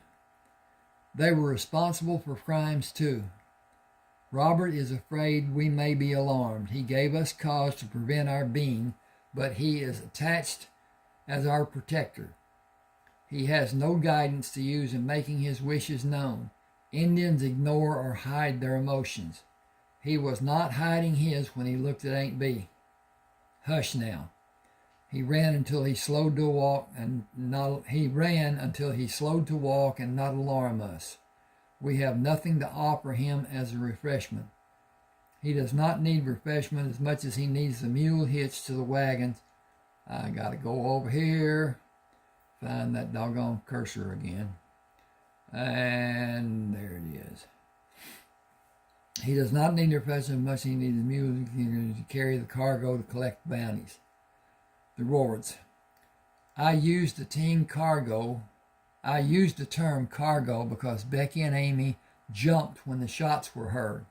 They were responsible for crimes too. Robert is afraid we may be alarmed. He gave us cause to prevent our being, but he is attached as our protector. He has no guidance to use in making his wishes known. Indians ignore or hide their emotions. He was not hiding his when he looked at Aunt Bee. Hush now. He ran until he slowed to walk and not alarm us. We have nothing to offer him as a refreshment. He does not need refreshment as much as he needs the mule hitch to the wagons. I gotta go over here, find that doggone cursor again. And there it is. He does not need refreshment as much as he needs the mule to carry the cargo to collect bounties. The rewards. I used the term cargo because Becky and Amy jumped when the shots were heard.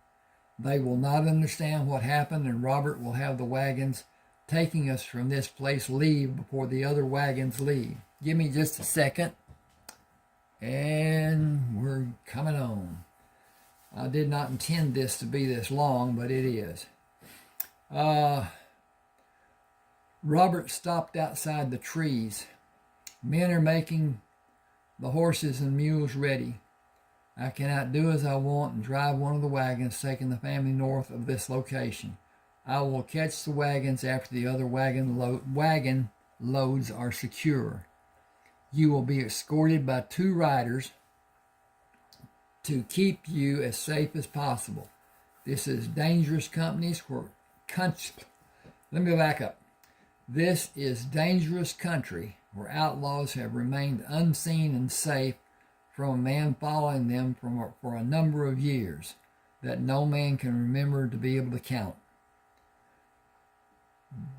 They will not understand what happened, and Robert will have the wagons taking us from this place leave before the other wagons leave. Give me just a second, and we're coming on. I did not intend this to be this long, but it is. Robert stopped outside the trees. Men are making the horses and mules ready. I cannot do as I want and drive one of the wagons taking the family north of this location. I will catch the wagons after the other wagon loads are secure. You will be escorted by 2 riders to keep you as safe as possible. This is dangerous Let me back up. This is dangerous country where outlaws have remained unseen and safe from a man following them for a number of years that no man can remember to be able to count.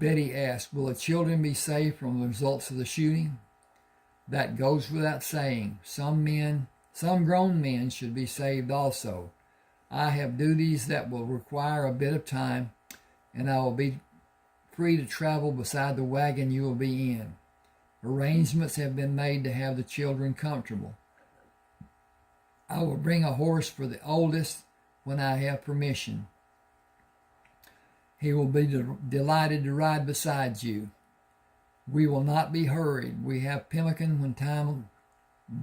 Betty asked, will the children be safe from the results of the shooting? That goes without saying. Some grown men should be saved also. I have duties that will require a bit of time, and I will be free to travel beside the wagon you will be in. Arrangements have been made to have the children comfortable. I will bring a horse for the oldest when I have permission. He will be delighted to ride beside you. We will not be hurried. We have pemmican when time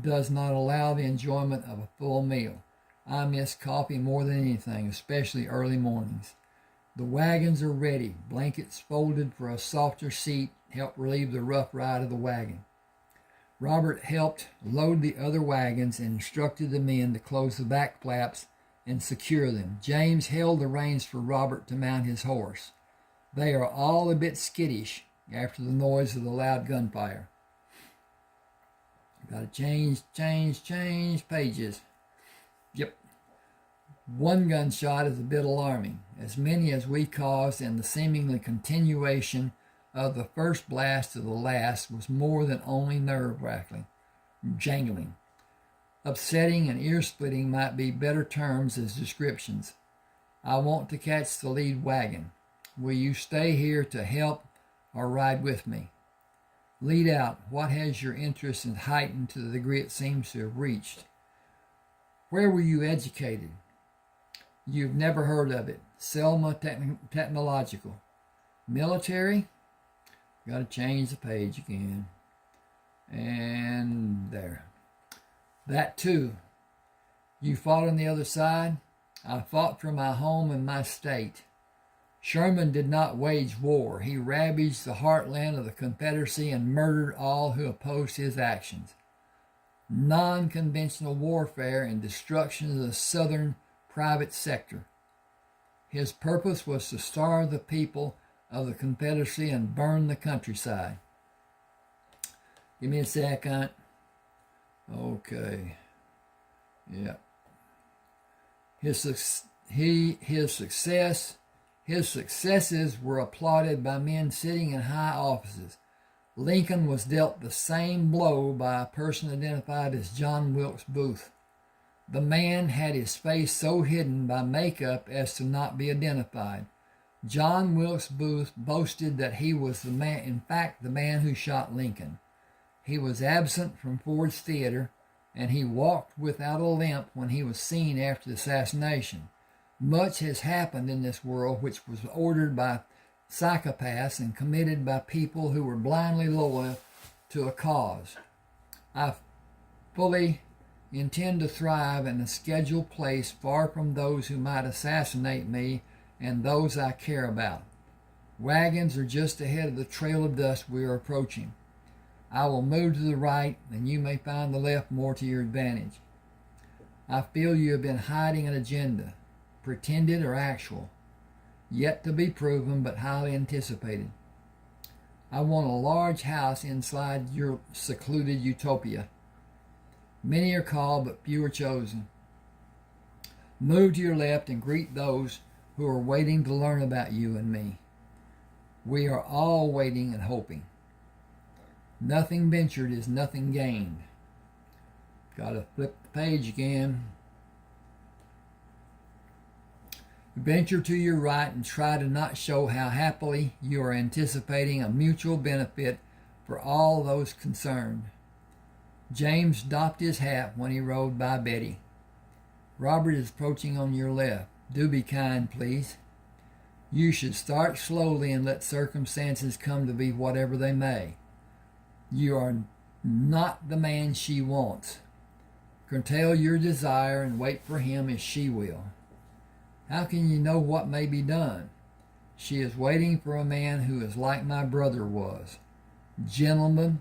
does not allow the enjoyment of a full meal. I miss coffee more than anything, especially early mornings. The wagons are ready, blankets folded for a softer seat helped relieve the rough ride of the wagon. Robert helped load the other wagons and instructed the men to close the back flaps and secure them. James held the reins for Robert to mount his horse. They are all a bit skittish after the noise of the loud gunfire. Got to change pages. Yep. One gunshot is a bit alarming. As many as we caused, and the seemingly continuation of the first blast to the last was more than only nerve-wracking, jangling. Upsetting and ear-splitting might be better terms as descriptions. I want to catch the lead wagon. Will you stay here to help or ride with me? Lead out. What has your interest heightened to the degree it seems to have reached? Where were you educated? You've never heard of it. Selma Technological. Military? Got to change the page again. And there. That too. You fought on the other side? I fought for my home and my state. Sherman did not wage war. He ravaged the heartland of the Confederacy and murdered all who opposed his actions. Non-conventional warfare and destruction of the Southern private sector. His purpose was to starve the people of the Confederacy and burn the countryside. Give me a second. Okay. Yeah. His successes were applauded by men sitting in high offices. Lincoln was dealt the same blow by a person identified as John Wilkes Booth. The man had his face so hidden by makeup as to not be identified. John Wilkes Booth boasted that he was the man, in fact, the man who shot Lincoln. He was absent from Ford's Theater, and he walked without a limp when he was seen after the assassination. Much has happened in this world which was ordered by psychopaths and committed by people who were blindly loyal to a cause. I fully intend to thrive in a scheduled place far from those who might assassinate me and those I care about. Wagons are just ahead of the trail of dust we are approaching. I will move to the right, and you may find the left more to your advantage. I feel you have been hiding an agenda, pretended or actual, yet to be proven but highly anticipated. I want a large house inside your secluded utopia. Many are called, but few are chosen. Move to your left and greet those who are waiting to learn about you and me. We are all waiting and hoping. Nothing ventured is nothing gained. Got to flip the page again. Venture to your right and try to not show how happily you are anticipating a mutual benefit for all those concerned. James doffed his hat when he rode by Betty. Robert is approaching on your left. Do be kind, please. You should start slowly and let circumstances come to be whatever they may. You are not the man she wants. Curtail your desire and wait for him as she will. How can you know what may be done? She is waiting for a man who is like my brother was. Gentle,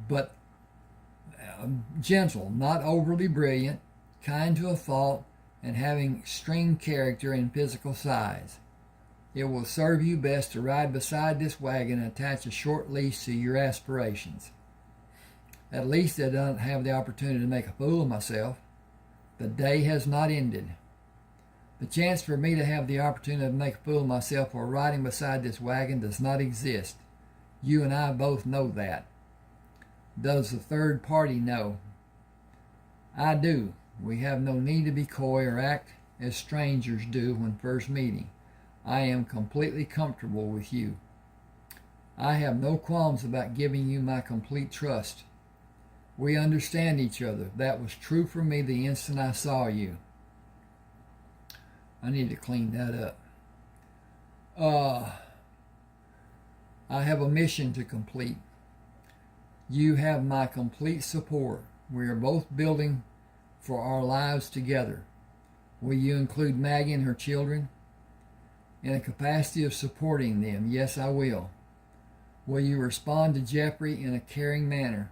but gentle, not overly brilliant, kind to a fault, and having extreme character and physical size. It will serve you best to ride beside this wagon and attach a short leash to your aspirations. At least I don't have the opportunity to make a fool of myself. The day has not ended. The chance for me to have the opportunity to make a fool of myself while riding beside this wagon does not exist. You and I both know that. Does the third party know? I do. We have no need to be coy or act as strangers do when first meeting. I am completely comfortable with you. I have no qualms about giving you my complete trust. We understand each other. That was true for me the instant I saw you. I need to clean that up. I have a mission to complete. You have my complete support. We are both building for our lives together. Will you include Maggie and her children? In a capacity of supporting them, yes, I will. Will you respond to Jeffrey in a caring manner?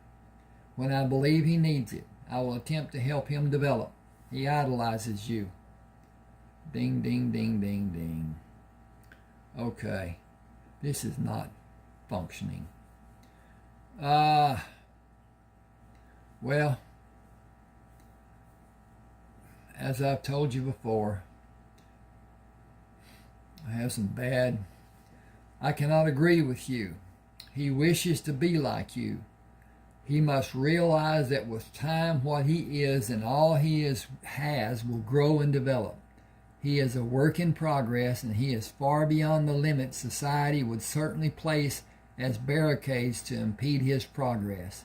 When I believe he needs it, I will attempt to help him develop. He idolizes you. Ding, ding, ding, ding, ding. Okay. This is not functioning. Well, as I've told you before, I have some bad. I cannot agree with you. He wishes to be like you. He must realize that with time, what he is and all he has will grow and develop. He is a work in progress, and he is far beyond the limits society would certainly place as barricades to impede his progress.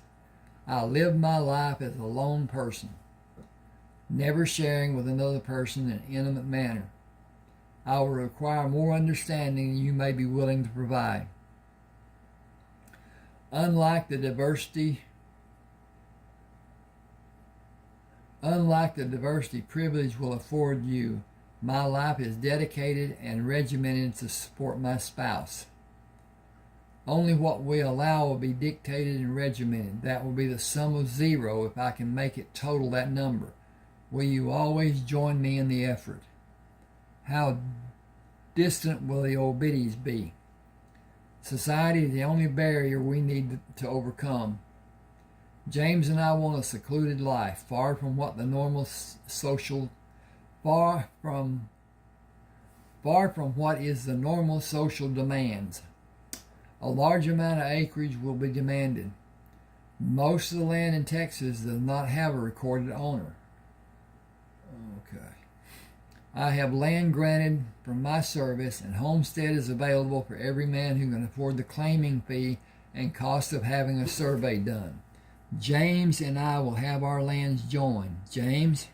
I live my life as a lone person, never sharing with another person in an intimate manner. I will require more understanding than you may be willing to provide. Unlike the diversity privilege will afford you, my life is dedicated and regimented to support my spouse. Only what we allow will be dictated and regimented. That will be the sum of zero if I can make it total that number. Will you always join me in the effort? How distant will the obedience be? Society is the only barrier we need to overcome. James and I want a secluded life, far from what the normal social, far from what is the normal social demands. A large amount of acreage will be demanded. Most of the land in Texas does not have a recorded owner. Okay. I have land granted from my service, and homestead is available for every man who can afford the claiming fee and cost of having a survey done. James and I will have our lands joined. James,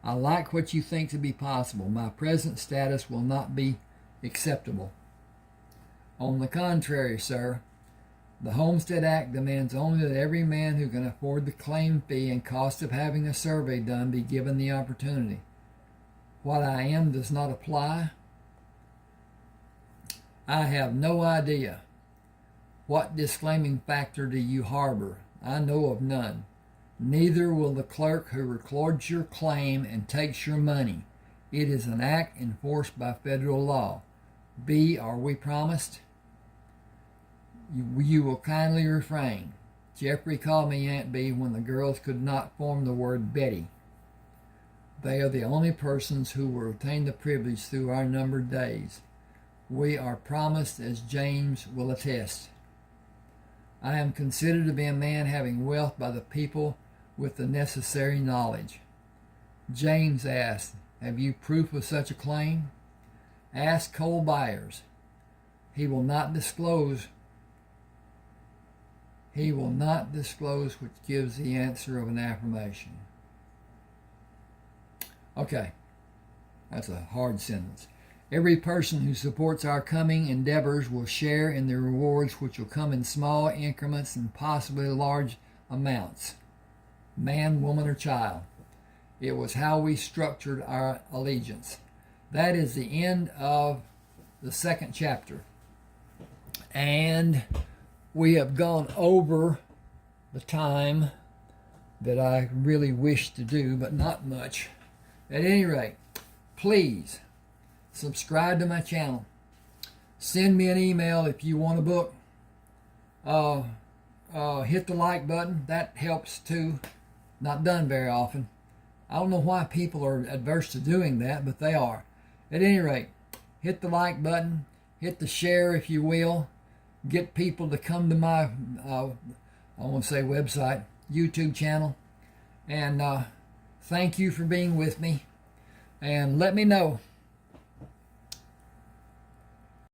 I like what you think to be possible. My present status will not be acceptable. On the contrary, sir, the Homestead Act demands only that every man who can afford the claim fee and cost of having a survey done be given the opportunity. What I am does not apply. I have no idea. What disclaiming factor do you harbor? I know of none. Neither will the clerk who records your claim and takes your money. It is an act enforced by federal law. B, are we promised? You will kindly refrain. Jeffrey called me Aunt B when the girls could not form the word Betty. They are the only persons who will retain the privilege through our numbered days. We are promised, as James will attest. I am considered to be a man having wealth by the people with the necessary knowledge. James asked, have you proof of such a claim? Ask Cole Byers. He will not disclose which gives the answer of an affirmation. Okay, that's a hard sentence. Every person who supports our coming endeavors will share in the rewards, which will come in small increments and possibly large amounts. Man, woman, or child. It was how we structured our allegiance. That is the end of the second chapter. And we have gone over the time that I really wish to do, but not much. At any rate, please subscribe to my channel. Send me an email if you want a book. Hit the like button. That helps too. Not done very often. I don't know why people are adverse to doing that, but they are. At any rate, hit the like button. Hit the share if you will. Get people to come to my, I want to say website, YouTube channel. And thank you for being with me. And let me know